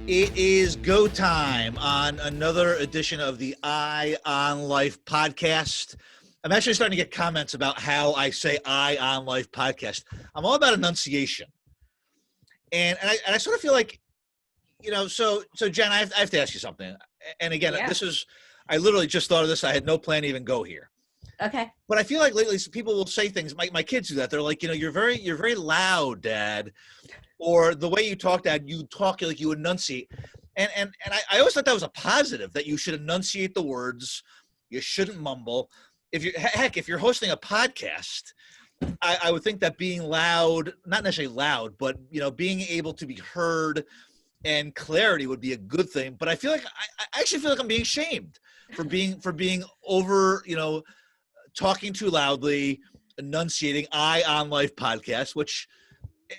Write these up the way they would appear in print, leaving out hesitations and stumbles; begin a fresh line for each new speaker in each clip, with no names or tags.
It is go time on another edition of the Eye on Life podcast. I'm actually starting to get comments about how I say Eye on Life podcast. I'm all about enunciation. And I sort of feel like, so Jen, I have to ask you something. And again, I literally just thought of this. I had no plan to even go here.
Okay.
But I feel like lately people will say things, my kids do that. They're like, you're very loud, Dad. Or the way you talk, Dad, you talk like you enunciate. And I always thought that was a positive, that you should enunciate the words. You shouldn't mumble. If you're hosting a podcast, I would think that being loud, not necessarily loud, but, being able to be heard and clarity would be a good thing. But I feel like, I actually feel like I'm being shamed for being over, talking too loudly, enunciating Eye on Life podcast, which,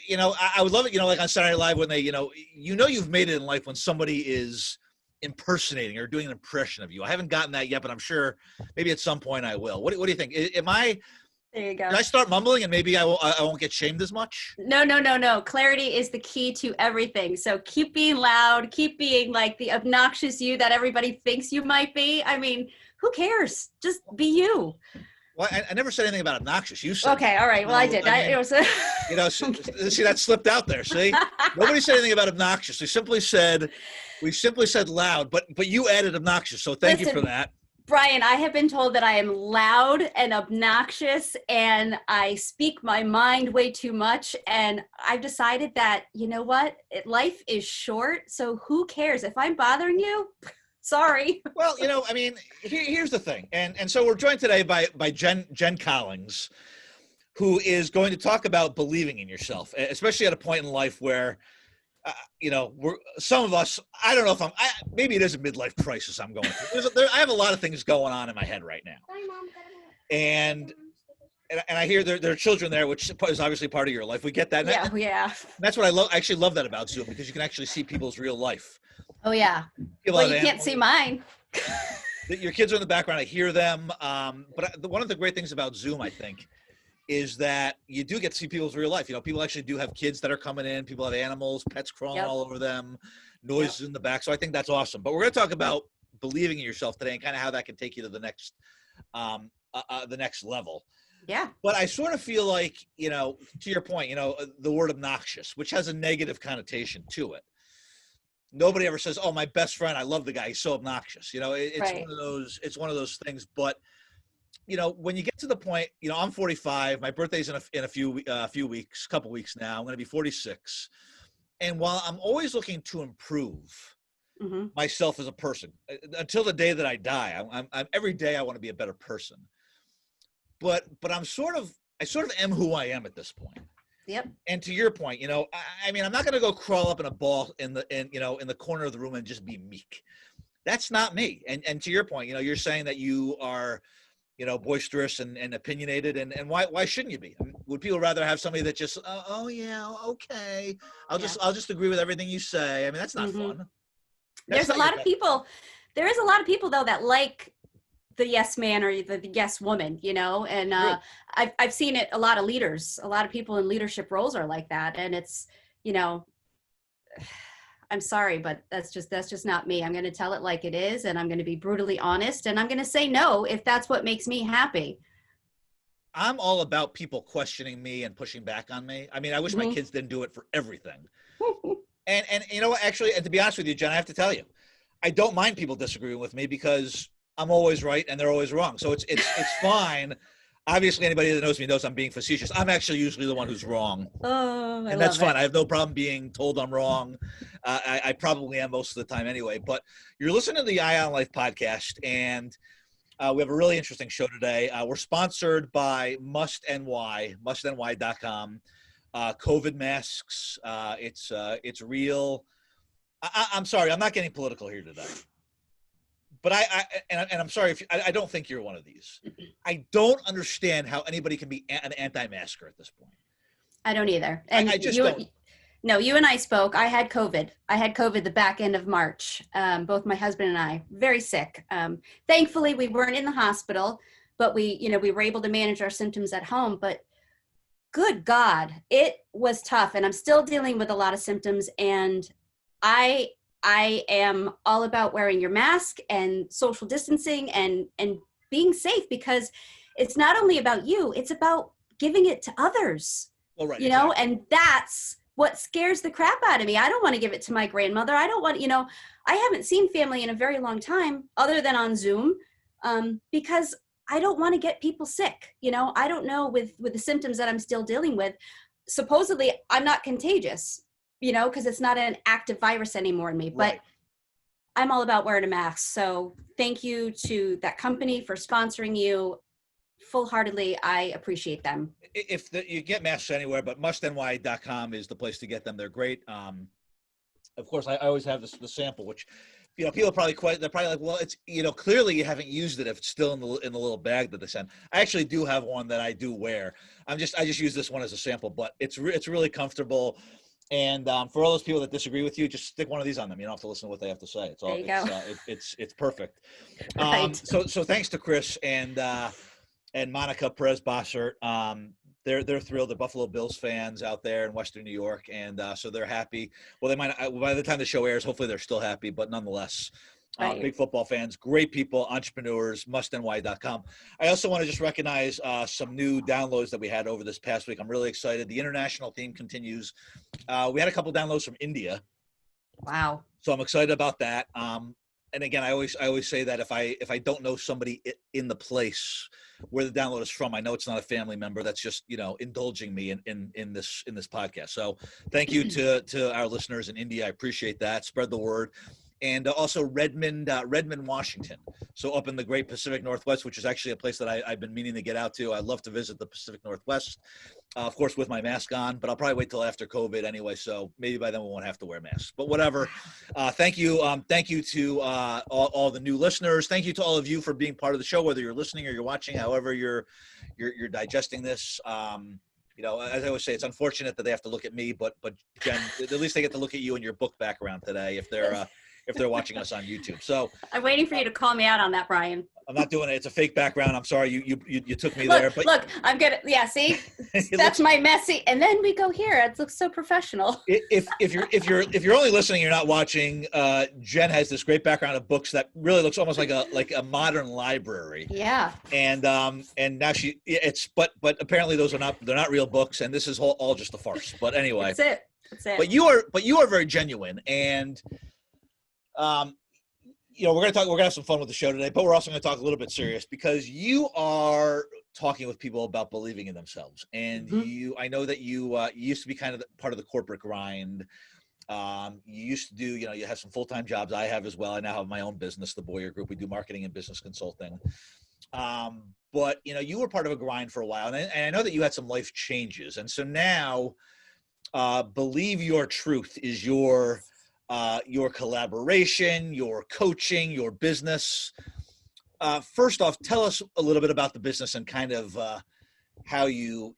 I would love it, like on Saturday Night Live when they, you've made it in life when somebody is impersonating or doing an impression of you. I haven't gotten that yet, but I'm sure maybe at some point I will. What do you think? There you go. Did I start mumbling and maybe I won't get shamed as much?
No. Clarity is the key to everything. So keep being loud, keep being like the obnoxious you that everybody thinks you might be. I mean, who cares? Just be you.
Well, I never said anything about obnoxious. You said.
Okay, all right. Well, I did.
See, that slipped out there. See, nobody said anything about obnoxious. We simply said loud, but you added obnoxious. So thank you for that.
Brian, I have been told that I am loud and obnoxious and I speak my mind way too much. And I've decided that, you know what? Life is short. So who cares? If I'm bothering you, sorry.
Well, here's the thing. And so we're joined today by Jen Collings, who is going to talk about believing in yourself, especially at a point in life where, some of us, I don't know if maybe it is a midlife crisis I'm going through. I have a lot of things going on in my head right now. And I hear there are children there, which is obviously part of your life. We get that.
Yeah.
That's what I love. I actually love that about Zoom, because you can actually see people's real life.
Oh, yeah. Well, you can't see mine.
Your kids are in the background. I hear them. But one of the great things about Zoom, I think, is that you do get to see people's real life. People actually do have kids that are coming in. People have animals, pets crawling all over them, noises in the back. So I think that's awesome. But we're going to talk about believing in yourself today and kind of how that can take you to the next level.
Yeah.
But I sort of feel like, to your point, the word obnoxious, which has a negative connotation to it. Nobody ever says, "Oh, my best friend, I love the guy. He's so obnoxious." It's right. It's one of those things. But when you get to the point, I'm 45. My birthday's in a few weeks, couple weeks now. I'm going to be 46. And while I'm always looking to improve myself as a person, until the day that I die, I'm every day I want to be a better person. But I sort of am who I am at this point.
Yep.
And to your point, I'm not going to go crawl up in a ball in the corner of the room and just be meek. That's not me. And to your point, you're saying that you are, boisterous and opinionated, and why shouldn't you be? Would people rather have somebody that just, oh yeah, okay, I'll just agree with everything you say? That's not fun.
There's a lot of people though that like the yes man or the yes woman, and I've seen it. A lot of leaders, a lot of people in leadership roles are like that, and it's, I'm sorry, but that's just not me. I'm going to tell it like it is, and I'm going to be brutally honest, and I'm going to say no if that's what makes me happy.
I'm all about people questioning me and pushing back on me. I wish my kids didn't do it for everything. and actually, and to be honest with you, Jen, I have to tell you, I don't mind people disagreeing with me because I'm always right and they're always wrong. So it's fine. Obviously, anybody that knows me knows I'm being facetious. I'm actually usually the one who's wrong.
Oh,
and that's fine. I have no problem being told I'm wrong. I probably am most of the time anyway. But you're listening to the Eye on Life podcast, and we have a really interesting show today. We're sponsored by mustny.com. COVID masks. It's real. I'm sorry. I'm not getting political here today. But I'm sorry if I don't think you're one of these. I don't understand how anybody can be an anti-masker at this point.
I don't either. And
I just don't.
No, you and I spoke. I had COVID the back end of March. Both my husband and I, very sick. Thankfully, we weren't in the hospital, but we were able to manage our symptoms at home. But good God, it was tough. And I'm still dealing with a lot of symptoms. And I I am all about wearing your mask and social distancing and being safe, because it's not only about you, it's about giving it to others.
Well, right,
You know,
exactly.
and that's what scares the crap out of me. I don't want to give it to my grandmother. I don't want, I haven't seen family in a very long time other than on Zoom, because I don't want to get people sick. I don't know with the symptoms that I'm still dealing with. Supposedly I'm not contagious, because it's not an active virus anymore in me, but
Right.
I'm all about wearing a mask. So thank you to that company for sponsoring you. Full-heartedly, I appreciate them.
You get masks anywhere, but mustny.com is the place to get them. They're great. Of course, I always have the sample, which, people they're probably like, well, it's, clearly you haven't used it if it's still in the little bag that they send. I actually do have one that I do wear. I just use this one as a sample, but it's really comfortable. And for all those people that disagree with you, just stick one of these on them. You don't have to listen to what they have to say.
There you go.
It's perfect.
Right.
So thanks to Chris and Monica Perez Bossert. They're thrilled. They're Buffalo Bills fans out there in Western New York, and so they're happy. Well, they might, by the time the show airs, hopefully they're still happy, but nonetheless,
Right.
big football fans, great people, entrepreneurs, mustny.com. I also want to just recognize some new downloads that we had over this past week. I'm really excited. The international theme continues. We had a couple downloads from India.
Wow.
So I'm excited about that. And again, I always say that if I don't know somebody in the place where the download is from, I know it's not a family member. That's just, indulging me in this podcast. So thank you to our listeners in India. I appreciate that. Spread the word. And also Redmond, Washington. So up in the great Pacific Northwest, which is actually a place that I've been meaning to get out to. I'd love to visit the Pacific Northwest, of course, with my mask on, but I'll probably wait till after COVID anyway. So maybe by then we won't have to wear masks, but whatever. Thank you. Thank you to all the new listeners. Thank you to all of you for being part of the show, whether you're listening or you're watching, however you're digesting this. As I always say, it's unfortunate that they have to look at me, but Jen, at least they get to look at you and your book background today if they're watching us on YouTube. So
I'm waiting for you to call me out on that, Brian.
I'm not doing it. It's a fake background. I'm sorry. You took me
look,
there. But
look, I'm good. Yeah, see, that's my messy. And then we go here. It looks so professional.
If you're only listening, you're not watching. Jen has this great background of books that really looks almost like a modern library.
Yeah.
And now but apparently they're not real books, and this is all just a farce. But anyway,
that's it.
But you are very genuine, and we're going to have some fun with the show today, but we're also going to talk a little bit serious because you are talking with people about believing in themselves. And I know that you used to be kind of part of the corporate grind. You used to do, you have some full-time jobs. I have as well. I now have my own business, the Boyer Group. We do marketing and business consulting. But you were part of a grind for a while, and I know that you had some life changes. And so now, Believe Your Truth is your collaboration, your coaching, your business. First off, tell us a little bit about the business and kind of how you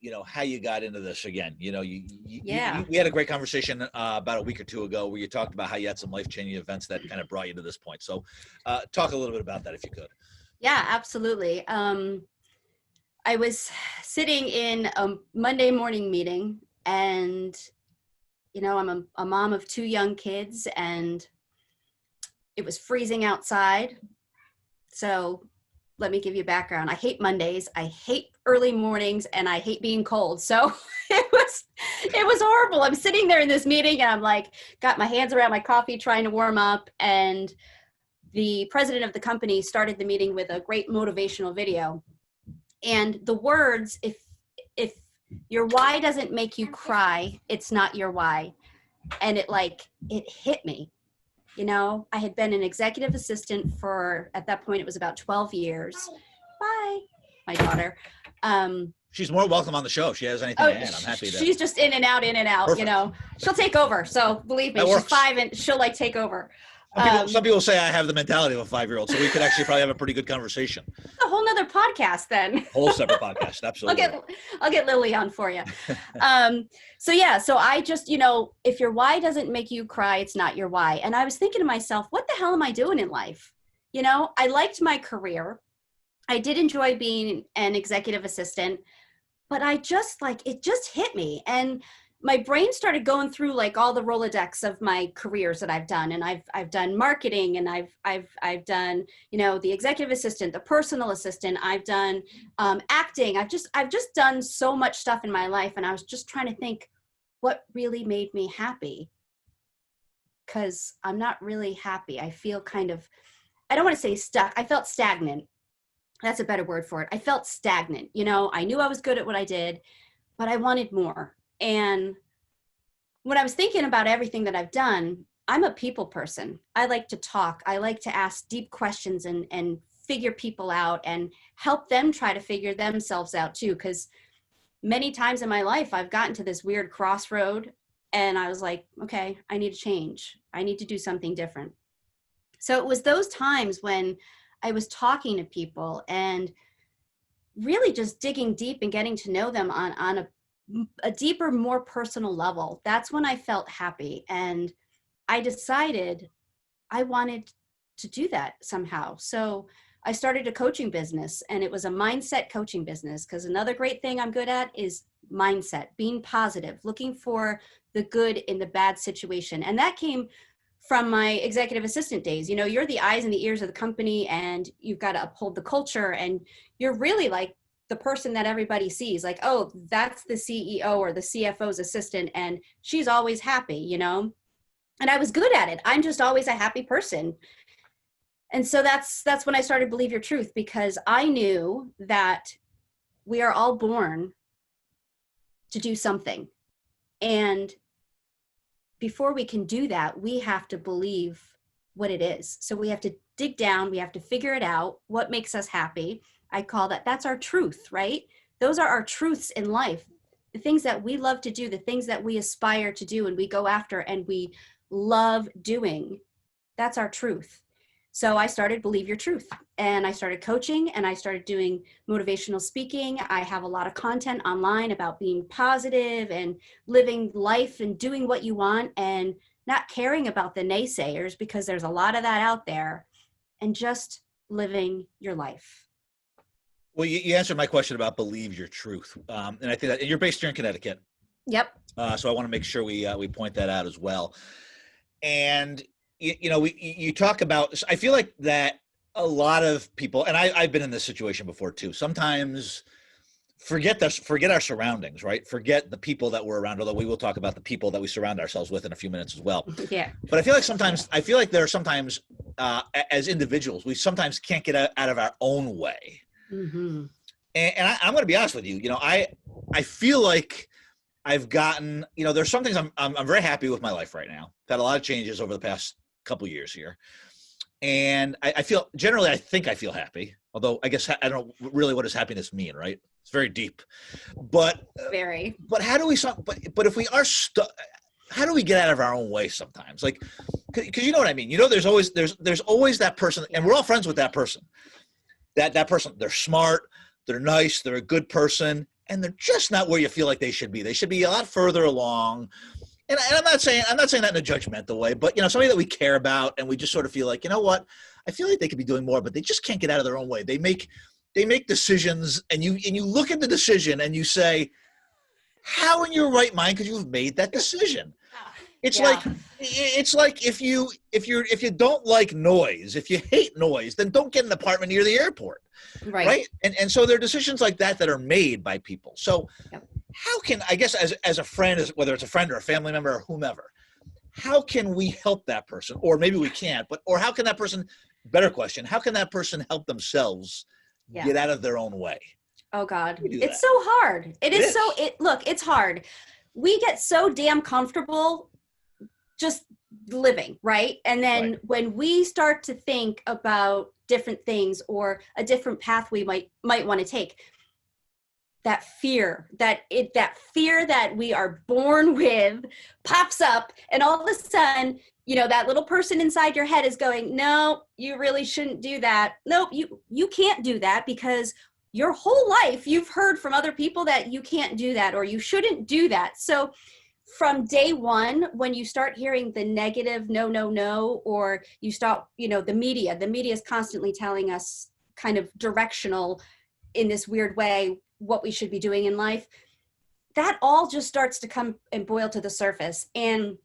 got into this again. We had a great conversation about a week or two ago where you talked about how you had some life-changing events that kind of brought you to this point. So talk a little bit about that if you could.
Yeah, absolutely. I was sitting in a Monday morning meeting, and I'm a mom of 2 young kids, and it was freezing outside. So let me give you background. I hate Mondays. I hate early mornings, and I hate being cold. So it was horrible. I'm sitting there in this meeting, and I'm like, got my hands around my coffee, trying to warm up. And the president of the company started the meeting with a great motivational video. And the words, if your why doesn't make you cry, it's not your why. And it hit me. I had been an executive assistant for, at that point, it was about 12 years. Bye, my daughter.
She's more welcome on the show if she has anything to add. I'm happy to.
She's just in and out. Perfect. She'll take over. So believe me, she's 5 and she'll take over.
Some people say I have the mentality of a 5-year-old, so we could actually probably have a pretty good conversation.
A whole nother podcast then.
Whole separate podcast, absolutely.
I'll get Lily on for you. So I just, if your why doesn't make you cry, it's not your why. And I was thinking to myself, what the hell am I doing in life? I liked my career. I did enjoy being an executive assistant, but I just it just hit me. And my brain started going through like all the Rolodex of my careers that I've done. And I've done marketing, and I've done, you know, the executive assistant, the personal assistant. I've done acting. I've just done so much stuff in my life. And I was just trying to think what really made me happy, because I'm not really happy. I feel kind of, I don't want to say stuck. I felt stagnant. That's a better word for it. I felt stagnant. You know, I knew I was good at what I did, but I wanted more. And when I was thinking about everything that I've done, I'm a people person. I like to talk. I like to ask deep questions and figure people out and help them try to figure themselves out too. Because many times in my life, I've gotten to this weird crossroad and I was like, okay, I need to change. I need to do something different. So it was those times when I was talking to people and really just digging deep and getting to know them on a deeper, more personal level. That's when I felt happy. And I decided I wanted to do that somehow. So I started a coaching business, and it was a mindset coaching business, because another great thing I'm good at is mindset, being positive, looking for the good in the bad situation. And that came from my executive assistant days. You know, you're the eyes and the ears of the company, and you've got to uphold the culture, and you're really like the person that everybody sees, like, oh, that's the CEO or the CFO's assistant, and she's always happy, you know? And I was good at it. I'm just always a happy person. And so that's when I started Believe Your Truth, because I knew that we are all born to do something. And before we can do that, we have to believe what it is. So we have to dig down, we have to figure it out, what makes us happy. I call that's our truth, right? Those are our truths in life. The things that we love to do, the things that we aspire to do and we go after and we love doing, that's our truth. So I started Believe Your Truth, and I started coaching, and I started doing motivational speaking. I have a lot of content online about being positive and living life and doing what you want and not caring about the naysayers, because there's a lot of that out there, and just living your life.
Well, you answered my question about Believe Your Truth. And I think that, and you're based here in Connecticut.
Yep.
So I want to make sure we point that out as well. And, you know, you talk about, I feel like that a lot of people, and I've been in this situation before too, sometimes forget our surroundings, right? Forget the people that we're around, although we will talk about the people that we surround ourselves with in a few minutes as well.
Yeah.
But I feel like there are sometimes, as individuals, we sometimes can't get out of our own way.
Mm-hmm.
And I'm going to be honest with you. You know, I feel like I've gotten, you know, there's some things I'm very happy with my life right now. I've had a lot of changes over the past couple of years here. And I feel, generally, I think I feel happy. Although I guess I don't know really what does happiness mean, right? It's very deep. But
Very.
But how do we, but if we are stuck, how do we get out of our own way sometimes? Like, because you know what I mean? You know, there's always that person, and we're all friends with that person. That person, they're smart, they're nice, they're a good person, and they're just not where you feel like they should be. They should be a lot further along. And I'm not saying that in a judgmental way, but, you know, somebody that we care about, and we just sort of feel like, you know what, I feel like they could be doing more, but they just can't get out of their own way. They make decisions, and you look at the decision and you say, how in your right mind could you have made that decision? It's like if you don't like noise, if you hate noise, then don't get an apartment near the airport, right? And so there are decisions like that are made by people. So how can, I guess, as a friend, whether it's a friend or a family member or whomever, how can we help that person? Or maybe we can't, or how can that person, better question, how can that person help themselves get out of their own way?
Oh God, it's so hard. Look, it's hard. We get so damn comfortable just living, right? And then when we start to think about different things or a different path we might want to take, that fear that we are born with pops up, and all of a sudden, you know, that little person inside your head is going, no, you really shouldn't do that. Nope, you can't do that, because your whole life you've heard from other people that you can't do that or you shouldn't do that. So from day one, when you start hearing the negative no, or you start, you know, the media is constantly telling us kind of directional in this weird way what we should be doing in life. that all just starts to come and boil to the surface. And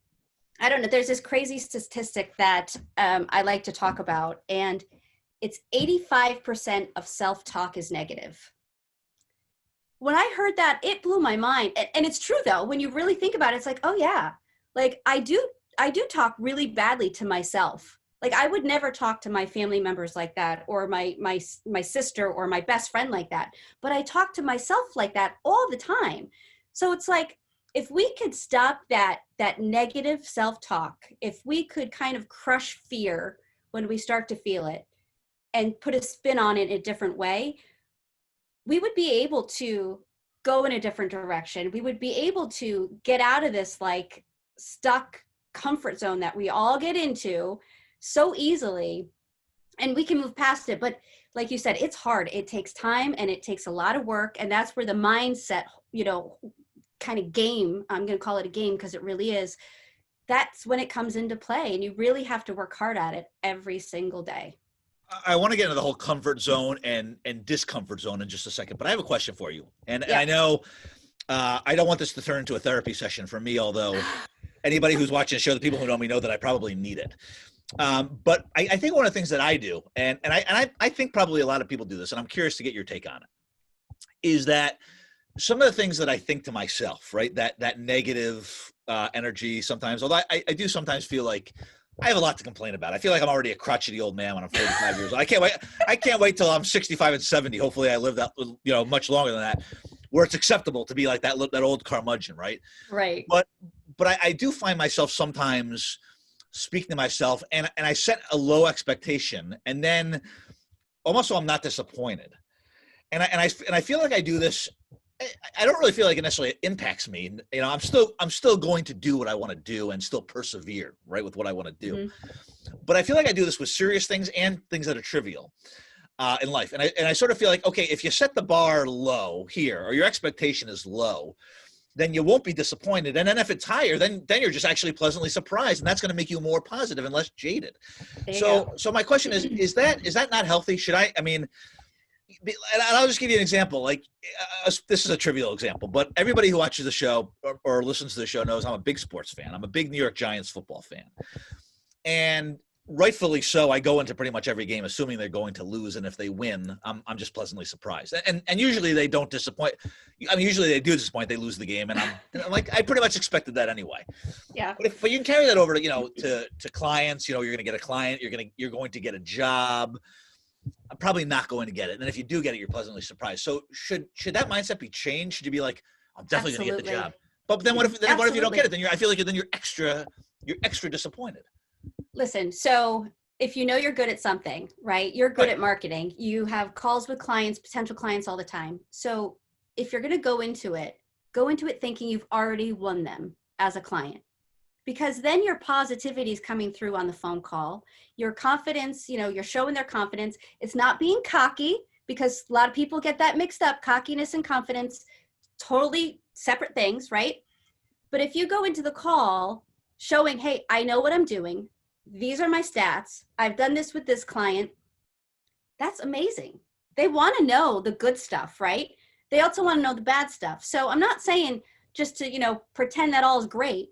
I don't know, there's this crazy statistic that I like to talk about, and it's 85% of self-talk is negative. When I heard that, it blew my mind. And it's true though, when you really think about it, it's like, oh yeah, like I do talk really badly to myself. Like I would never talk to my family members like that, or my sister or my best friend like that. But I talk to myself like that all the time. So it's like, if we could stop that negative self-talk, if we could kind of crush fear when we start to feel it and put a spin on it in a different way, we would be able to go in a different direction. We would be able to get out of this like stuck comfort zone that we all get into so easily, and we can move past it. But like you said, it's hard. It takes time and it takes a lot of work. And that's where the mindset, kind of game, I'm going to call it a game because it really is, that's when it comes into play, and you really have to work hard at it every single day.
I want to get into the whole comfort zone and discomfort zone in just a second, but I have a question for you. And I know I don't want this to turn into a therapy session for me, although anybody who's watching the show, the people who know me know that I probably need it. But I think one of the things that I do, and I think probably a lot of people do this, and I'm curious to get your take on it, is that some of the things that I think to myself, right? That negative energy sometimes, although I do sometimes feel like I have a lot to complain about. I feel like I'm already a crotchety old man when I'm 45 years old. I can't wait till I'm 65 and 70. Hopefully I live that, much longer than that, where it's acceptable to be like that old curmudgeon, right?
Right.
But I do find myself sometimes speaking to myself, and I set a low expectation, and then almost so I'm not disappointed. And I feel like I do this. I don't really feel like it necessarily impacts me. I'm still going to do what I want to do and still persevere, right, with what I want to do. Mm-hmm. But I feel like I do this with serious things and things that are trivial in life. And I sort of feel like, okay, if you set the bar low here, or your expectation is low, then you won't be disappointed. And then if it's higher, then you're just actually pleasantly surprised, and that's going to make you more positive and less jaded. So my question is that not healthy? And I'll just give you an example. Like, this is a trivial example, but everybody who watches the show or listens to the show knows I'm a big sports fan. I'm a big New York Giants football fan. And rightfully so, I go into pretty much every game assuming they're going to lose. And if they win, I'm just pleasantly surprised. And usually they don't disappoint. I mean, usually they do disappoint. They lose the game. And I'm like, I pretty much expected that anyway.
Yeah.
But you can carry that over to clients. You're going to get a client. You're going to get a job. I'm probably not going to get it. And if you do get it, you're pleasantly surprised. So should that mindset be changed? Should you be like, I'm definitely going to get the job. But then what if you don't get it? Then I feel like you're extra disappointed.
Listen, so if you're good at something, right? You're good at marketing. You have calls with clients, potential clients all the time. So if you're going to go into it thinking you've already won them as a client. Because then your positivity is coming through on the phone call. Your confidence, you're showing their confidence. It's not being cocky, because a lot of people get that mixed up. Cockiness and confidence, totally separate things, right? But if you go into the call showing, hey, I know what I'm doing. These are my stats. I've done this with this client. That's amazing. They want to know the good stuff, right? They also want to know the bad stuff. So I'm not saying just to, pretend that all is great.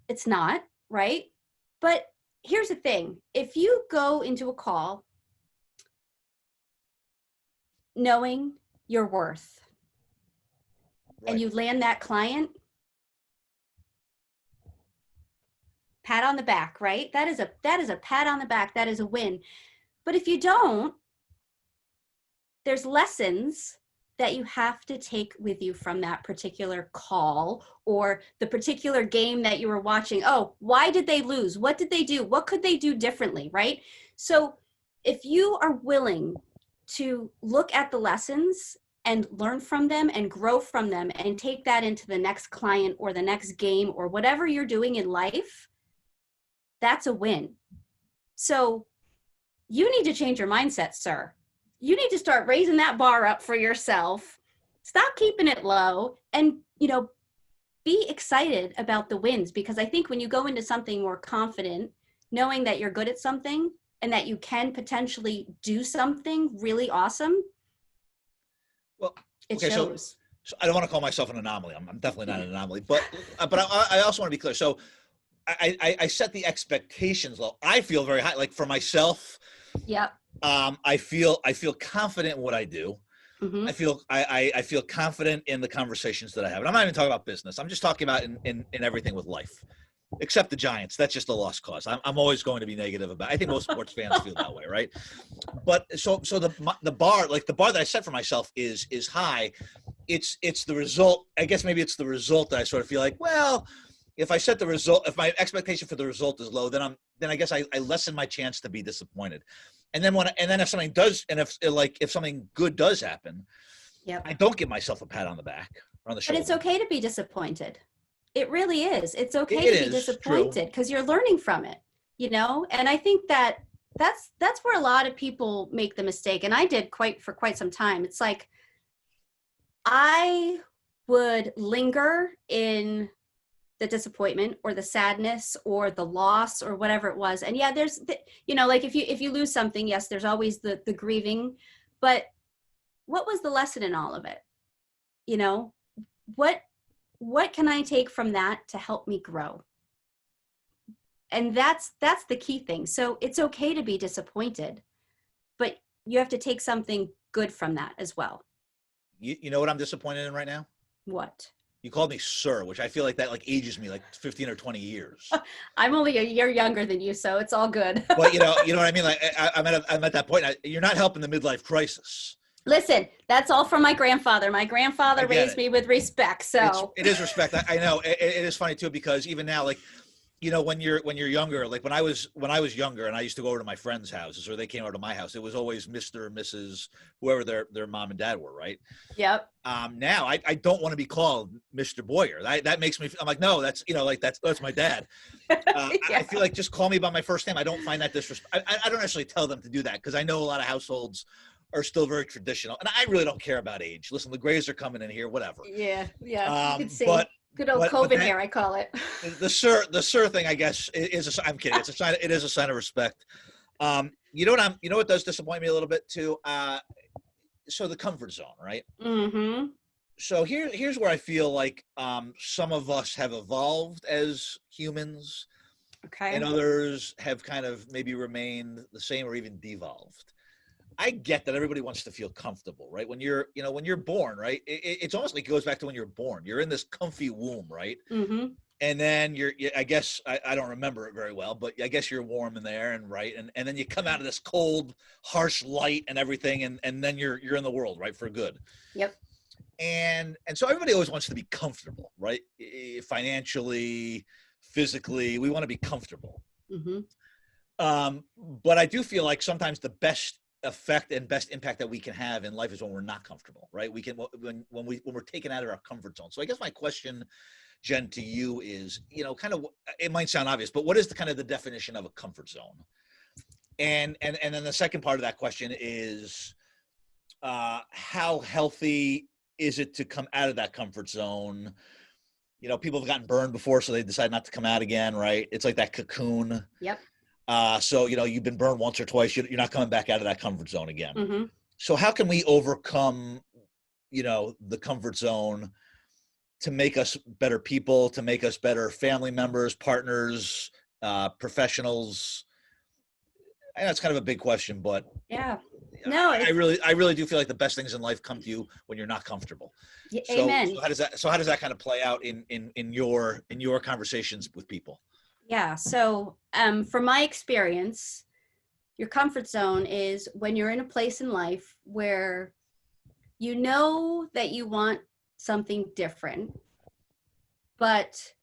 It's not, right? But here's the thing. If you go into a call knowing your worth, and you land that client, pat on the back, right? That is a pat on the back. That is a win. But if you don't, there's lessons that you have to take with you from that particular call or the particular game that you were watching. Oh, why did they lose? What did they do? What could they do differently, right? So if you are willing to look at the lessons and learn from them and grow from them and take that into the next client or the next game or whatever you're doing in life, that's a win. So you need to change your mindset, sir. You need to start raising that bar up for yourself. Stop keeping it low and, be excited about the wins, because I think when you go into something more confident, knowing that you're good at something and that you can potentially do something really awesome,
well,
it shows.
So I don't want to call myself an anomaly. I'm definitely not an anomaly, but I also want to be clear. So I set the expectations low. I feel very high. Like for myself,
Yep.
I feel confident in what I do.
Mm-hmm.
I feel confident in the conversations that I have. And I'm not even talking about business. I'm just talking about in everything with life, except the Giants. That's just a lost cause. I'm always going to be negative about it. I think most sports fans feel that way, right? But so the bar, like the bar that I set for myself is high. It's the result. I guess maybe it's the result that I sort of feel like, well, if I set the result, if my expectation for the result is low, then I guess I lessen my chance to be disappointed. And then if something does, and if something good does happen,
Yep.
I don't give myself a pat on the back or on the
But
shoulder.
it's okay to be disappointed. It really is. It's okay
It
to be
is
disappointed because you're learning from it, you know? And I think that's where a lot of people make the mistake. And I did for quite some time. It's like I would linger in the disappointment or the sadness or the loss or whatever it was. And yeah, there's like if you lose something, yes, there's always the grieving, but what was the lesson in all of it? You know, what can I take from that to help me grow? And that's the key thing. So it's okay to be disappointed, but you have to take something good from that as well.
You know what I'm disappointed in right now?
What?
You called me sir, which I feel like that like ages me like 15 or 20 years.
I'm only a year younger than you, so it's all good.
But you know what I mean? Like I'm at that point. You're not helping the midlife crisis.
Listen, that's all from my grandfather. My grandfather raised me with respect. So
it is respect. I know it is funny too, because even now, like, you know, when you're younger, like when I was younger and I used to go over to my friends' houses or they came over to my house, it was always Mr. or Mrs. whoever their mom and dad were, right?
Yep.
Now I don't want to be called Mr. Boyer. That makes me. I'm like, no, that's like that's my dad. Yeah. I feel like just call me by my first name. I don't find that disrespect. I don't actually tell them to do that because I know a lot of households are still very traditional, and I really don't care about age. Listen, the Grays are coming in here, whatever.
Yeah. You can see.
But
good old COVID hair, I call it.
The sir thing, I guess, I'm kidding. It's a sign. It is a sign of respect. You know what does disappoint me a little bit too. So the comfort zone, right?
Mm-hmm.
So here's where I feel like some of us have evolved as humans,
Okay.
and others have kind of maybe remained the same or even devolved. I get that everybody wants to feel comfortable, right? When you're born, right? It's almost like it goes back to when you're born. You're in this comfy womb, right?
Mm-hmm.
And then I guess I don't remember it very well, but I guess you're warm in there and right. And then you come out of this cold, harsh light and everything. And then you're in the world, right? For good.
Yep.
And so everybody always wants to be comfortable, right? Financially, physically, we want to be comfortable.
Mm-hmm.
But I do feel like sometimes the best effect and best impact that we can have in life is when we're not comfortable, right? We can when we're taken out of our comfort zone. So I guess my question, Jen, to you is, kind of, it might sound obvious, but what is the kind of the definition of a comfort zone? And then the second part of that question is, how healthy is it to come out of that comfort zone? People have gotten burned before, so they decide not to come out again, right? It's like that cocoon.
Yep.
So, you've been burned once or twice, you're not coming back out of that comfort zone again.
Mm-hmm.
So how can we overcome, the comfort zone to make us better people, to make us better family members, partners, professionals? I know it's kind of a big question, but
yeah, no,
I really do feel like the best things in life come to you when you're not comfortable.
Yeah,
so,
amen.
So how does that kind of play out in your conversations with people?
Yeah. So from my experience, your comfort zone is when you're in a place in life where you know that you want something different, but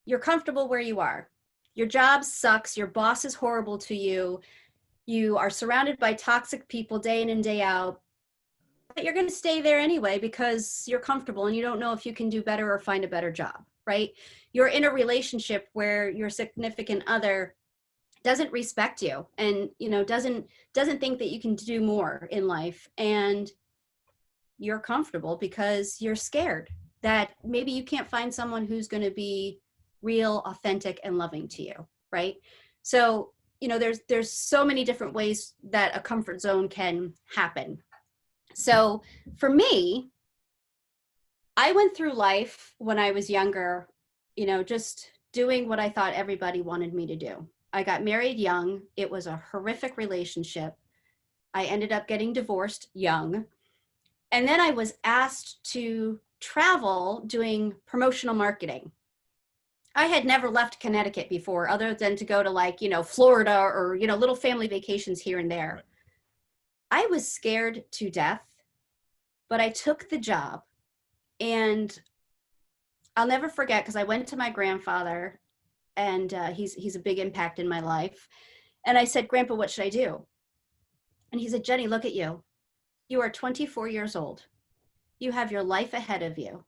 you're comfortable where you are. Your job sucks. Your boss is horrible to you. You are surrounded by toxic people day in and day out, but you're going to stay there anyway because you're comfortable and you don't know if you can do better or find a better job, right? You're in a relationship where your significant other doesn't respect you and, doesn't think that you can do more in life. And you're comfortable because you're scared that maybe you can't find someone who's going to be real, authentic, and loving to you, right? So, there's so many different ways that a comfort zone can happen. So for me, I went through life when I was younger, just doing what I thought everybody wanted me to do. I got married young. It was a horrific relationship. I ended up getting divorced young. And then I was asked to travel doing promotional marketing. I had never left Connecticut before, other than to go to Florida or, little family vacations here and there. Right. I was scared to death, but I took the job. And I'll never forget, because I went to my grandfather, and he's a big impact in my life. And I said, Grandpa, what should I do? And he said, Jenny, look at you. You are 24 years old. You have your life ahead of you.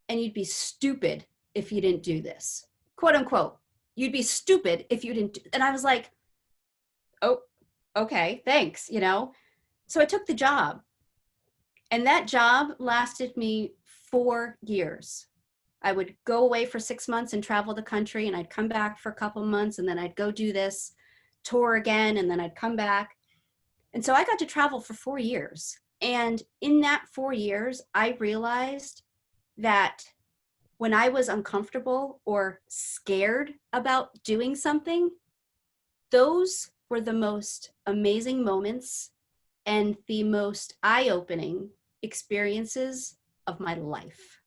And you'd be stupid if you didn't do this. Quote unquote. You'd be stupid if you didn't. And I was like, oh, okay, thanks, So I took the job. And that job lasted me 4 years. I would go away for 6 months and travel the country, and I'd come back for a couple months, and then I'd go do this tour again, and then I'd come back. And so I got to travel for 4 years. And in that 4 years, I realized that when I was uncomfortable or scared about doing something, those were the most amazing moments and the most eye-opening experiences of my life.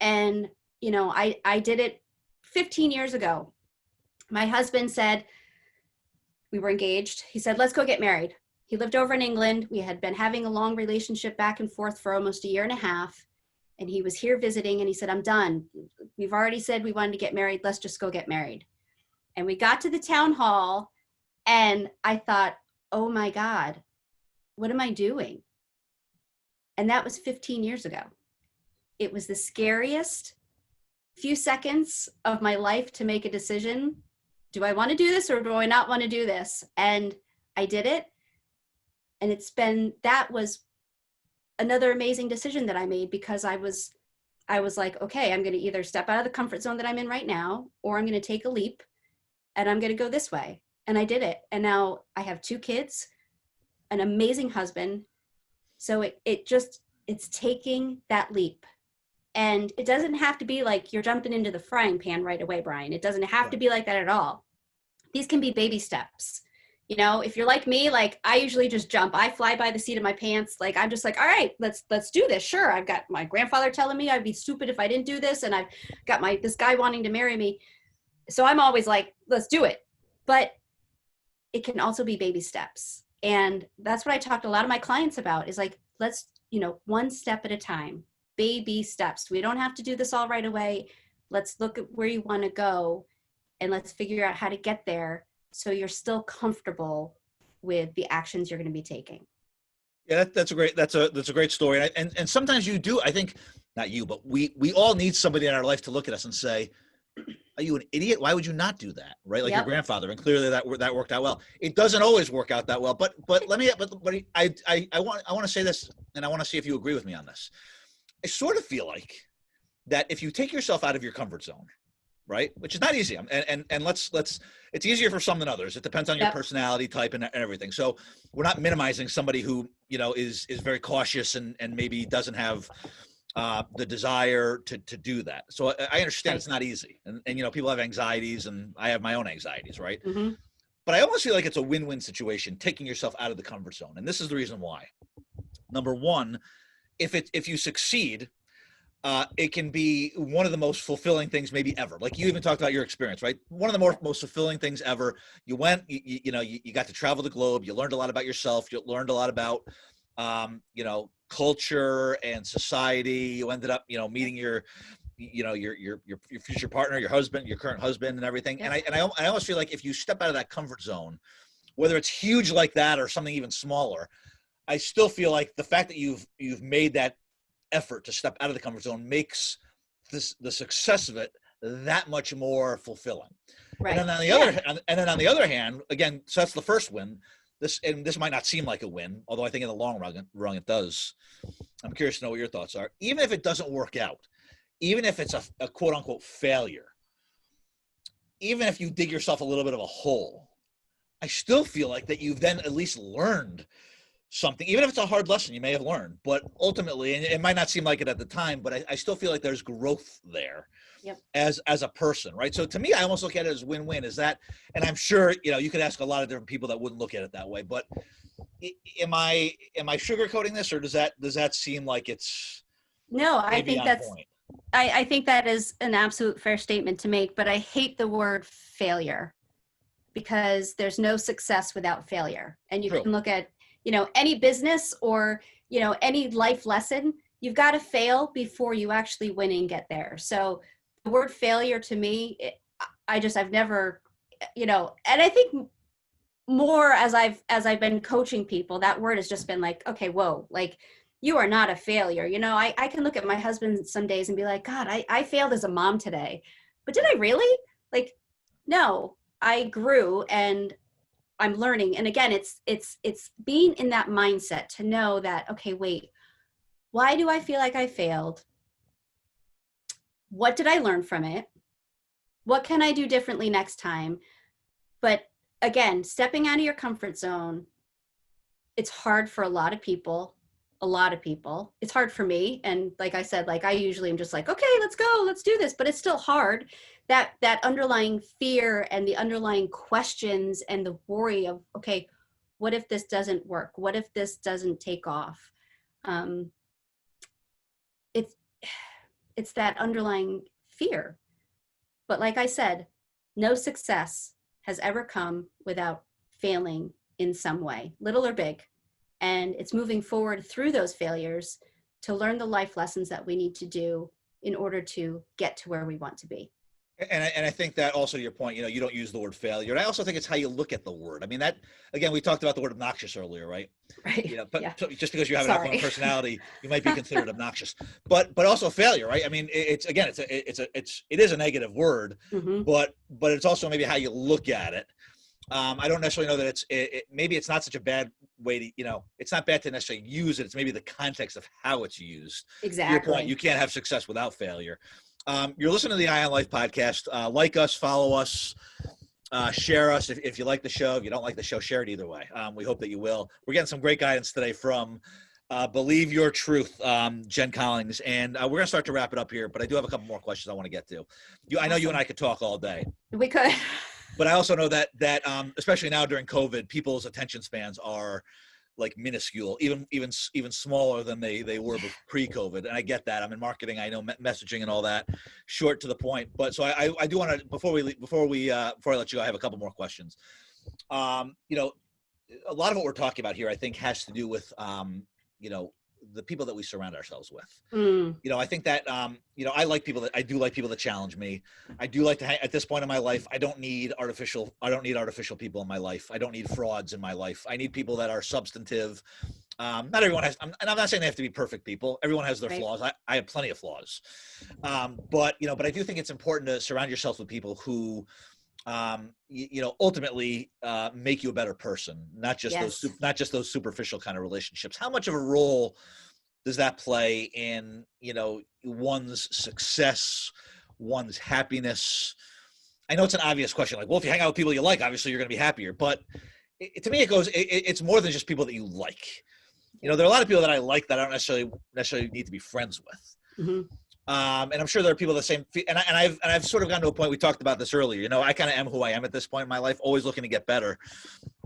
And, I did it 15 years ago. My husband said, we were engaged. He said, let's go get married. He lived over in England. We had been having a long relationship back and forth for almost a year and a half. And he was here visiting, and he said, I'm done. We've already said we wanted to get married. Let's just go get married. And we got to the town hall, and I thought, oh my God, what am I doing? And that was 15 years ago. It was the scariest few seconds of my life to make a decision. Do I want to do this or do I not want to do this? And I did it. And that was another amazing decision that I made, because I was like, okay, I'm going to either step out of the comfort zone that I'm in right now, or I'm going to take a leap and I'm going to go this way. And I did it. And now I have 2 kids, an amazing husband. So it's taking that leap. And it doesn't have to be like you're jumping into the frying pan right away, Brian. It doesn't have to be like that at all. These can be baby steps. If you're like me, like I usually just jump. I fly by the seat of my pants. Like I'm just like, all right, let's do this. Sure. I've got my grandfather telling me I'd be stupid if I didn't do this. And I've got this guy wanting to marry me. So I'm always like, let's do it. But it can also be baby steps. And that's what I talked to a lot of my clients about, is like, let's, one step at a time, baby steps. We don't have to do this all right away. Let's look at where you want to go, and let's figure out how to get there, so you're still comfortable with the actions you're going to be taking.
Yeah, that's a great story. And sometimes you do, I think, not you, but we all need somebody in our life to look at us and say, are you an idiot? Why would you not do that? Right? Like your grandfather. And clearly that worked out well. It doesn't always work out that well, but I want to say this, and I want to see if you agree with me on this. I sort of feel like that if you take yourself out of your comfort zone, right? Which is not easy. And let's it's easier for some than others. It depends on your personality type and everything. So we're not minimizing somebody who, is very cautious and maybe doesn't have the desire to do that. So I understand it's not easy. And people have anxieties, and I have my own anxieties, right? Mm-hmm. But I almost feel like it's a win-win situation, taking yourself out of the comfort zone. And this is the reason why. Number one, if you succeed, it can be one of the most fulfilling things maybe ever. Like you even talked about your experience, right? One of the most fulfilling things ever. You went, you got to travel the globe. You learned a lot about yourself. You learned a lot about, culture and society. You ended up, meeting your future partner, your husband, your current husband, and everything. Yes. And I almost feel like if you step out of that comfort zone, whether it's huge like that or something even smaller, I still feel like the fact that you've made that effort to step out of the comfort zone makes the success of it that much more fulfilling. Right. And then on the other hand, again, so that's the first win. This might not seem like a win, although I think in the long run it does. I'm curious to know what your thoughts are. Even if it doesn't work out, even if it's a quote unquote failure, even if you dig yourself a little bit of a hole, I still feel like that you've then at least learned something, even if it's a hard lesson you may have learned, but ultimately, and it might not seem like it at the time, but I still feel like there's growth there.
Yep.
As a person, right? So to me, I almost look at it as win-win. Is that, and I'm sure you could ask a lot of different people that wouldn't look at it that way. But am I sugarcoating this, or does that seem like it's
No, I
maybe
think
on
that's
point?
I think that is an absolute fair statement to make, but I hate the word failure because there's no success without failure. And you
True.
can look at, any business or, any life lesson, you've got to fail before you actually win and get there. So the word failure to me, I've never, and I think more as I've been coaching people, that word has just been like, okay, whoa, like you are not a failure. I can look at my husband some days and be like, God, I failed as a mom today, but did I really? Like, no, I grew and I'm learning. And again, it's being in that mindset to know that, okay, wait, why do I feel like I failed? What did I learn from it? What can I do differently next time? But again, stepping out of your comfort zone, it's hard for a lot of people. It's hard for me. And like I said, like I usually am just like, okay, let's go, let's do this. But it's still hard. That underlying fear and the underlying questions and the worry of, okay, what if this doesn't work? What if this doesn't take off? It's that underlying fear. But like I said, no success has ever come without failing in some way, little or big. And it's moving forward through those failures to learn the life lessons that we need to do in order to get to where we want to be.
And I think that also, to your point, you don't use the word failure. And I also think it's how you look at the word. I mean, that, again, we talked about the word obnoxious earlier, right?
Right.
But
yeah.
so just because you have an affluent personality, you might be considered obnoxious. But also failure, right? I mean, it is a negative word,
mm-hmm.
but it's also maybe how you look at it. I don't necessarily know that maybe it's not such a bad way to, it's not bad to necessarily use it. It's maybe the context of how it's used.
Exactly.
To your point, you can't have success without failure. You're listening to the Ion Life podcast. Like us, follow us, share us. If you like the show, if you don't like the show, share it either way. We hope that you will. We're getting some great guidance today from Believe Your Truth, Jen Collings. And we're going to start to wrap it up here, but I do have a couple more questions I want to get to. I know you and I could talk all day.
We could.
But I also know that especially now during COVID, people's attention spans are like minuscule, even smaller than they were pre-COVID. And I get that. I'm in marketing. I know messaging and all that, short to the point. But so I do want to, before I let you go, I have a couple more questions. A lot of what we're talking about here, I think, has to do with the people that we surround ourselves with. I think that I do like people that challenge me. I do like to at this point in my life, I don't need artificial people in my life. I don't need frauds in my life. I need people that are substantive. Not everyone has, and I'm not saying they have to be perfect people. Everyone has their flaws. I have plenty of flaws. But I do think it's important to surround yourself with people who ultimately make you a better person, not just those superficial kind of relationships. How much of a role does that play in one's success, one's happiness? I know it's an obvious question, like, well, if you hang out with people you like, obviously you're going to be happier. But to me, it's more than just people that you like. There are a lot of people that I like that I don't necessarily need to be friends with.
Mm-hmm.
And I'm sure there are people the same, and I've sort of gotten to a point, we talked about this earlier, I kind of am who I am at this point in my life, always looking to get better.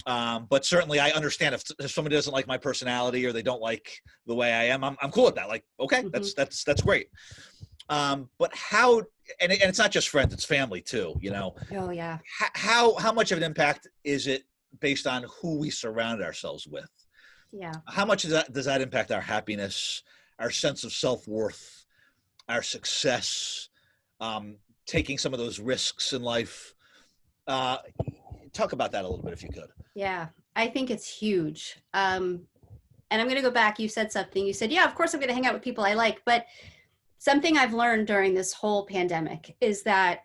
But certainly I understand if somebody doesn't like my personality or they don't like the way I am, I'm cool with that. Like, okay,
mm-hmm.
that's great. But how, and it's not just friends, it's family too,
Oh yeah.
How much of an impact is it based on who we surround ourselves with?
Yeah.
How much does that impact our happiness, our sense of self-worth, our success, taking some of those risks in life? Talk about that a little bit if you could.
Yeah, I think it's huge. And I'm going to go back. You said something. You said, yeah, of course I'm going to hang out with people I like. But something I've learned during this whole pandemic is that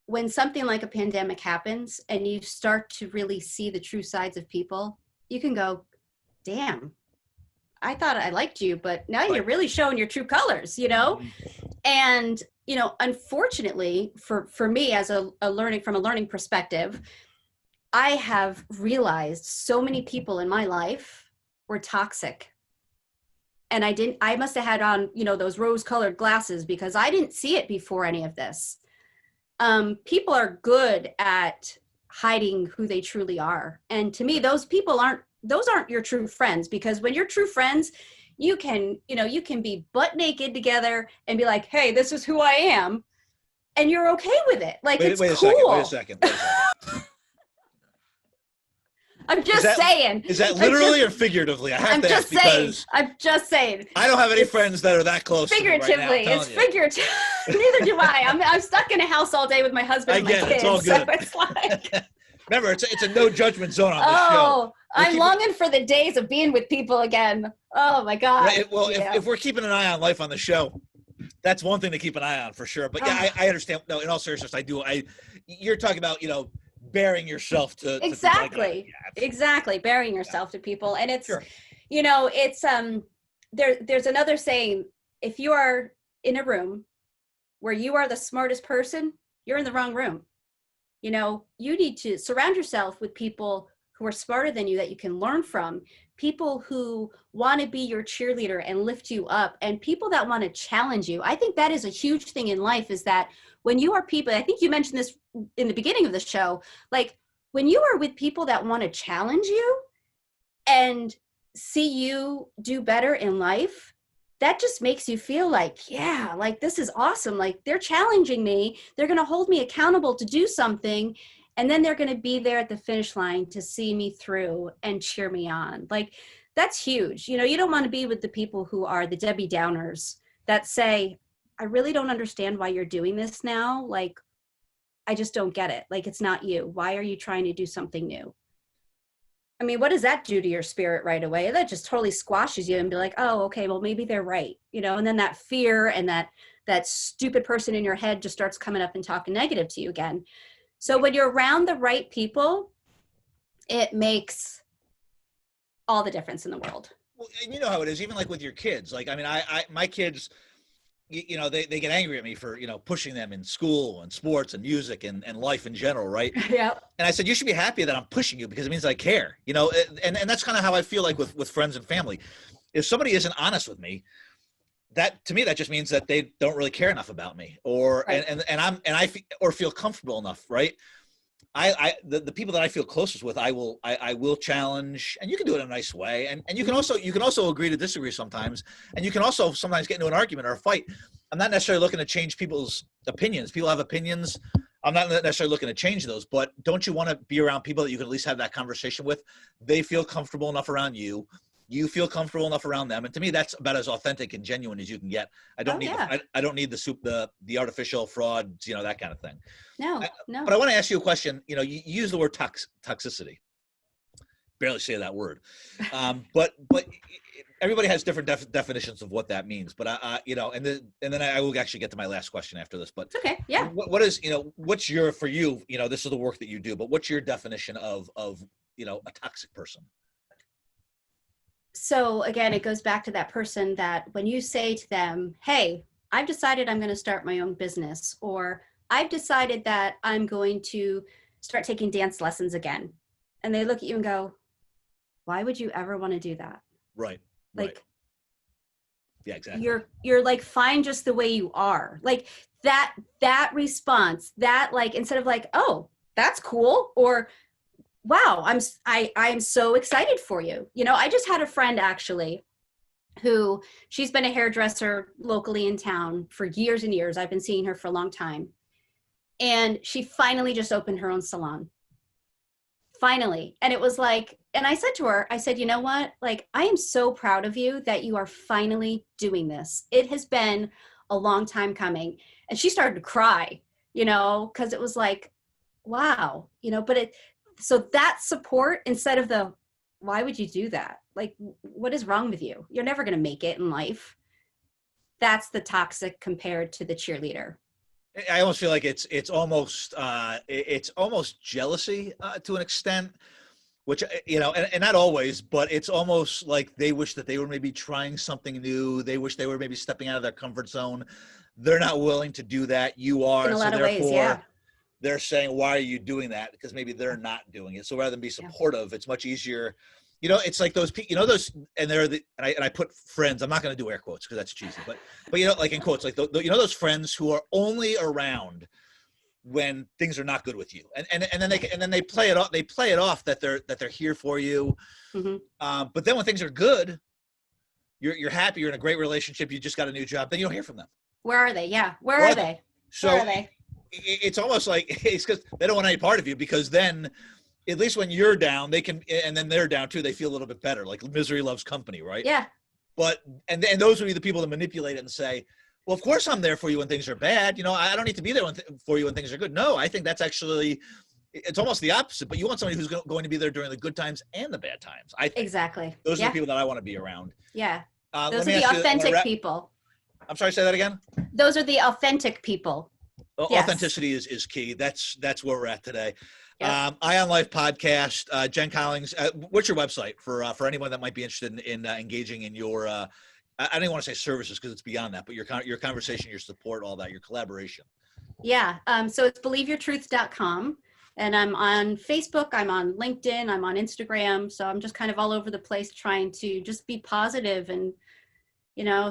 when something like a pandemic happens and you start to really see the true sides of people, you can go, damn, I thought I liked you, but now you're really showing your true colors, And, unfortunately for me as a learning perspective, I have realized so many people in my life were toxic. And I must have had on, those rose-colored glasses because I didn't see it before any of this. People are good at hiding who they truly are. And to me, those aren't your true friends, because when you're true friends, you can be butt naked together and be like, hey, this is who I am. And you're okay with it. Like, it's cool.
Wait a second.
I'm just saying.
Is that literally or figuratively? I'm just
saying.
I don't have any friends that are that close.
Figuratively.
To me right now,
It's figurative. Neither do I. I'm stuck in a house all day with my husband and my kids.
It's all good.
So it's like...
Remember, it's a no judgment zone on this show.
Oh, I'm longing for the days of being with people again. Oh my God.
Right, well, if we're keeping an eye on life on the show, that's one thing to keep an eye on for sure. But yeah, I understand. No, in all seriousness, I do. You're talking about, bearing yourself to
exactly.
To
exactly. Bearing yourself to people. And it's,
sure.
It's, there's another saying, if you are in a room where you are the smartest person, you're in the wrong room. You need to surround yourself with people who are smarter than you that you can learn from, people who want to be your cheerleader and lift you up, and people that want to challenge you. I think that is a huge thing in life, is that when you are people, I think you mentioned this in the beginning of the show, like when you are with people that want to challenge you and see you do better in life, that just makes you feel like, yeah, like this is awesome. Like they're challenging me. They're going to hold me accountable to do something. And then they're going to be there at the finish line to see me through and cheer me on. Like that's huge. You don't want to be with the people who are the Debbie Downers that say, I really don't understand why you're doing this now. Like, I just don't get it. Like, it's not you. Why are you trying to do something new? I mean, what does that do to your spirit right away? That just totally squashes you and be like, oh, okay, well, maybe they're right. And then that fear and that stupid person in your head just starts coming up and talking negative to you again. So when you're around the right people, it makes all the difference in the world.
Well, and you know how it is, even like with your kids. Like, I mean, my kids, they get angry at me for, pushing them in school and sports and music and life in general, right?
Yeah. And
I said, you should be happy that I'm pushing you because it means I care, and that's kind of how I feel like with friends and family. If somebody isn't honest with me, that to me, that just means that they don't really care enough about me or, right. I feel comfortable enough, right? The people that I feel closest with, I will challenge, and you can do it in a nice way. And you can also agree to disagree sometimes. And you can also sometimes get into an argument or a fight. I'm not necessarily looking to change people's opinions. People have opinions. I'm not necessarily looking to change those, but don't you want to be around people that you can at least have that conversation with? They feel comfortable enough around you. You feel comfortable enough around them. And to me, that's about as authentic and genuine as you can get. I don't need the artificial fraud, that kind of thing.
No.
But I want to ask you a question. You use the word toxicity. Barely say that word. But everybody has different definitions of what that means. But and then I will actually get to my last question after this. But
okay, yeah.
What is, what's your, for you, this is the work that you do, but what's your definition of a toxic person?
So again, it goes back to that person that when you say to them, hey, I've decided I'm going to start my own business, or I've decided that I'm going to start taking dance lessons again. And they look at you and go, why would you ever want to do that?
Right.
Like,
right. Yeah, exactly.
You're like, fine just the way you are. Like that response, that like, instead of like, oh, that's cool, or wow, I'm so excited for you. I just had a friend actually who, she's been a hairdresser locally in town for years and years. I've been seeing her for a long time. And she finally just opened her own salon. Finally. And it was like, and I said to her, I said, you know what? Like, I am so proud of you that you are finally doing this. It has been a long time coming. And she started to cry, because it was like, wow, but so that support, instead of the, why would you do that? Like, what is wrong with you? You're never going to make it in life. That's the toxic compared to the cheerleader.
I almost feel like it's almost jealousy to an extent, which, and not always, but it's almost like they wish that they were maybe trying something new. They wish they were maybe stepping out of their comfort zone. They're not willing to do that. You are.
In a lot of ways, yeah.
They're saying, why are you doing that? Because maybe they're not doing it. So rather than be supportive, it's much easier It's like those people, and and I put friends. I'm not going to do air quotes because that's cheesy, but like in quotes, like those friends who are only around when things are not good with you, and then they play it off. They play it off that they're here for you.
Mm-hmm.
But then when things are good, you're happy. You're in a great relationship. You just got a new job. Then you don't hear from them.
Where are they? Yeah. Where are they?
So
Where are they?
It's almost like it's because they don't want any part of you, because then at least when you're down, they can, and then they're down too, they feel a little bit better. Like misery loves company, right?
Yeah.
But and those would be the people that manipulate it and say, well, of course I'm there for you when things are bad. I don't need to be there for you when things are good. No, I think that's actually, it's almost the opposite. But you want somebody who's going to be there during the good times and the bad times. I think
Exactly.
those are the people that I want to be around.
Yeah. Those are the authentic people.
I'm sorry, say that again.
Those are the authentic people. Yes.
Authenticity is key. That's where we're at today.
Yep.
Ion Life Podcast, Jen Collings. What's your website for anyone that might be interested in engaging in your? I don't even want to say services because it's beyond that, but your conversation, your support, all that, your collaboration.
Yeah. So it's believeyourtruth.com, and I'm on Facebook. I'm on LinkedIn. I'm on Instagram. So I'm just kind of all over the place trying to just be positive and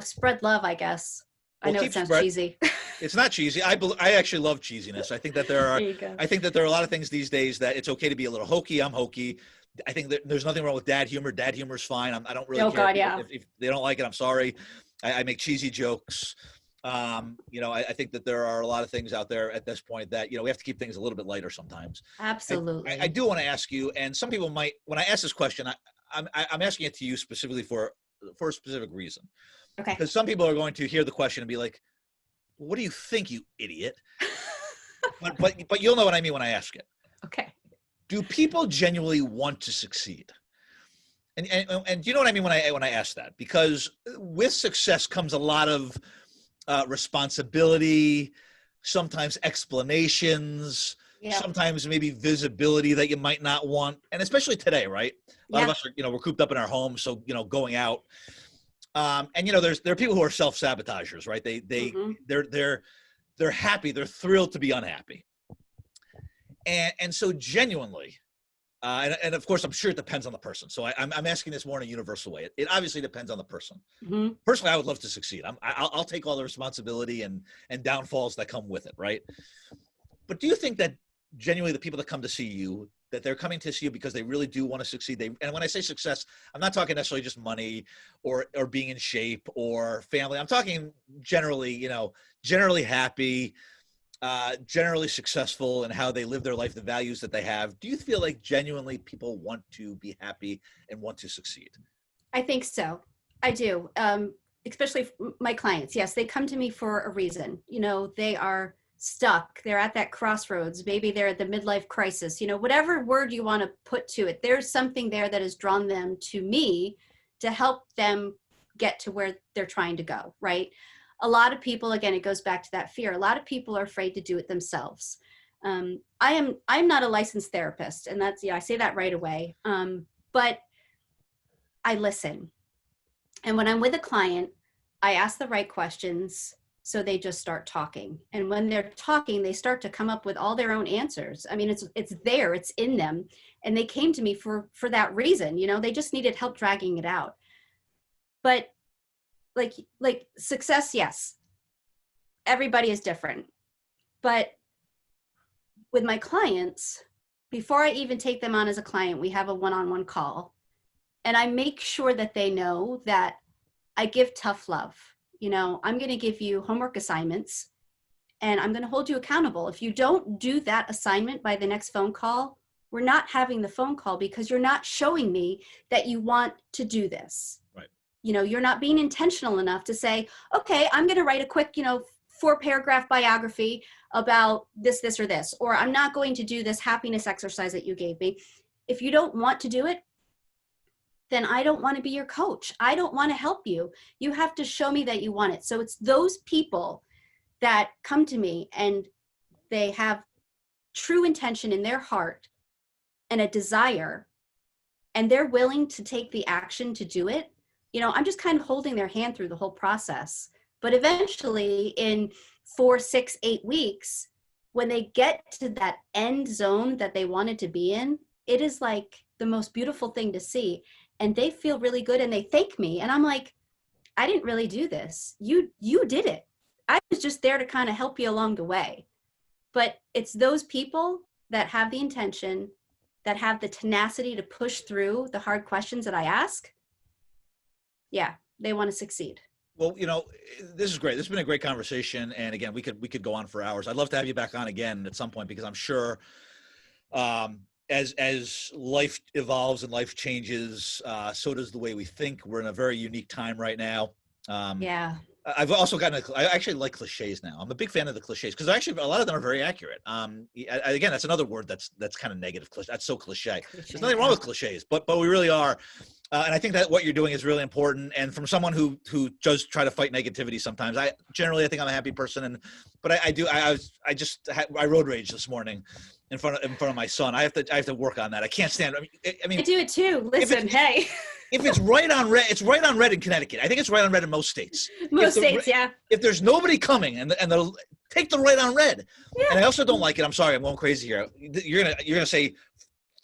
spread love, I guess. I know it sounds cheesy.
It's not cheesy. I actually love cheesiness. I think that there are a lot of things these days that it's okay to be a little hokey. I'm hokey. I think that there's nothing wrong with dad humor. Dad humor is fine. I don't really care.
God, yeah.
If they don't like it, I'm sorry. I make cheesy jokes. I think that there are a lot of things out there at this point that, we have to keep things a little bit lighter sometimes.
Absolutely.
I do want to ask you, and some people might, when I ask this question, I'm asking it to you specifically for a specific reason.
Okay.
Because some people are going to hear the question and be like, what do you think, you idiot? but you'll know what I mean when I ask it.
Okay.
Do people genuinely want to succeed? And do you know what I mean when I ask that? Because with success comes a lot of responsibility, sometimes explanations, sometimes maybe visibility that you might not want. And especially today, right? A lot of us are, we're cooped up in our homes. So, going out. And there are people who are self-sabotagers, right? They're happy. They're thrilled to be unhappy. And so genuinely, and of course, I'm sure it depends on the person. So I'm asking this more in a universal way. It obviously depends on the person.
Mm-hmm.
Personally, I would love to succeed. I'll take all the responsibility and downfalls that come with it, right? But do you think that genuinely the people that come to see you, that they're coming to see you because they really do want to succeed? And when I say success, I'm not talking necessarily just money or being in shape or family. I'm talking generally, generally happy, generally successful in how they live their life, the values that they have. Do you feel like genuinely people want to be happy and want to succeed?
I think so. I do. Especially my clients. Yes, they come to me for a reason. They are stuck. They're at that crossroads. Maybe they're at the midlife crisis. Whatever word you want to put to it, there's something there that has drawn them to me to help them get to where they're trying to go, right? A lot of people, again, it goes back to that fear. A lot of people are afraid to do it themselves. I'm not a licensed therapist, and I say that right away. But I listen. And when I'm with a client, I ask the right questions. So they just start talking. And when they're talking, they start to come up with all their own answers. I mean, it's there, it's in them. And they came to me for that reason. They just needed help dragging it out. But like success, yes, everybody is different. But with my clients, before I even take them on as a client, we have a one-on-one call. And I make sure that they know that I give tough love. I'm going to give you homework assignments and I'm going to hold you accountable. If you don't do that assignment by the next phone call, we're not having the phone call because you're not showing me that you want to do this.
Right.
You're not being intentional enough to say, okay, I'm going to write a quick, 4-paragraph biography about this, or this, or I'm not going to do this happiness exercise that you gave me. If you don't want to do it, then I don't want to be your coach. I don't want to help you. You have to show me that you want it. So it's those people that come to me and they have true intention in their heart and a desire, and they're willing to take the action to do it. I'm just kind of holding their hand through the whole process. But eventually in 4, 6, 8 weeks, when they get to that end zone that they wanted to be in, it is like the most beautiful thing to see. and they feel really good and they thank me. And I'm like, I didn't really do this. You did it. I was just there to kind of help you along the way. But it's those people that have the intention, that have the tenacity to push through the hard questions that I ask. Yeah, they want to succeed.
Well, this is great. This has been a great conversation. And again, we could go on for hours. I'd love to have you back on again at some point, because I'm sure as life evolves and life changes, so does the way we think. We're in a very unique time right now.
Yeah.
I've also I actually like cliches now. I'm a big fan of the cliches, because actually a lot of them are very accurate. Again, that's another word that's kind of negative. That's so cliche. There's nothing wrong with cliches, but we really are. And I think that what you're doing is really important. And from someone who does try to fight negativity sometimes, I think I'm a happy person. But I road rage this morning in front of my son. I have to work on that. I can't stand. I mean,
I do it too. Listen, hey.
If it's right on red, it's right on red in Connecticut. I think it's right on red in most states.
Most states, yeah.
If there's nobody coming and they'll take the right on red. Yeah. And I also don't like it. I'm sorry, I'm going crazy here. You're gonna say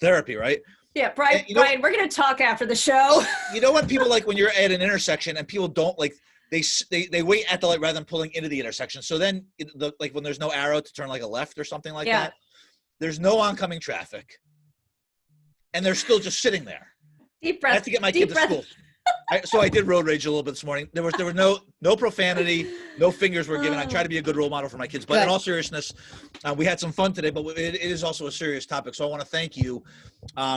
therapy, right?
Yeah, Brian, we're going to talk after the show.
You know what people like when you're at an intersection and people don't like, they wait at the light rather than pulling into the intersection. So then like when there's no arrow to turn like a left or something like that, there's no oncoming traffic. And they're still just sitting there.
Deep breath.
I have to get my kid to school. So I did road rage a little bit this morning. There was no profanity, no fingers were given. I try to be a good role model for my kids. But in all seriousness, we had some fun today. But it is also a serious topic. So I want to thank you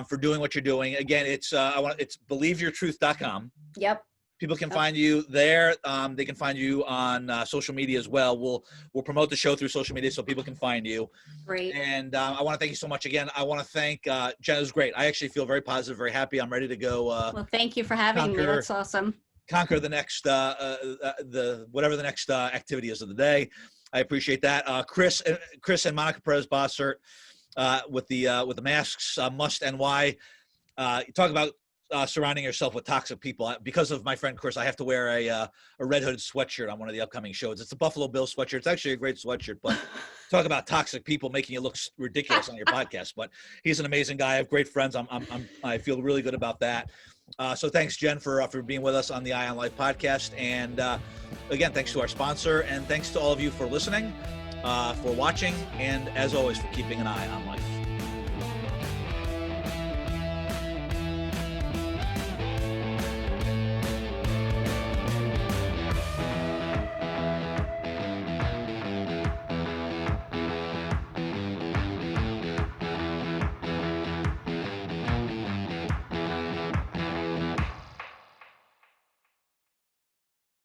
for doing what you're doing. Again, it's believeyourtruth.com.
Yep.
People can find you there. They can find you on social media as well. We'll promote the show through social media so people can find you.
Great.
And I want to thank you so much again. I want to thank Jen. It was great. I actually feel very positive, very happy. I'm ready to go.
Well, thank you for having me. That's awesome.
Conquer the next whatever the next activity is of the day. I appreciate that. Chris and Monica Perez Bossert with the masks, must and why. Talk about surrounding yourself with toxic people. Because of my friend Chris, I have to wear a Red Hood sweatshirt on one of the upcoming shows. It's a Buffalo Bills sweatshirt. It's actually a great sweatshirt, but talk about toxic people making you look ridiculous on your podcast. But he's an amazing guy. I have great friends. I feel really good about that. So thanks, Jen, for being with us on the Eye on Life podcast. And again, thanks to our sponsor, and thanks to all of you for listening, for watching, and as always, for keeping an eye on life.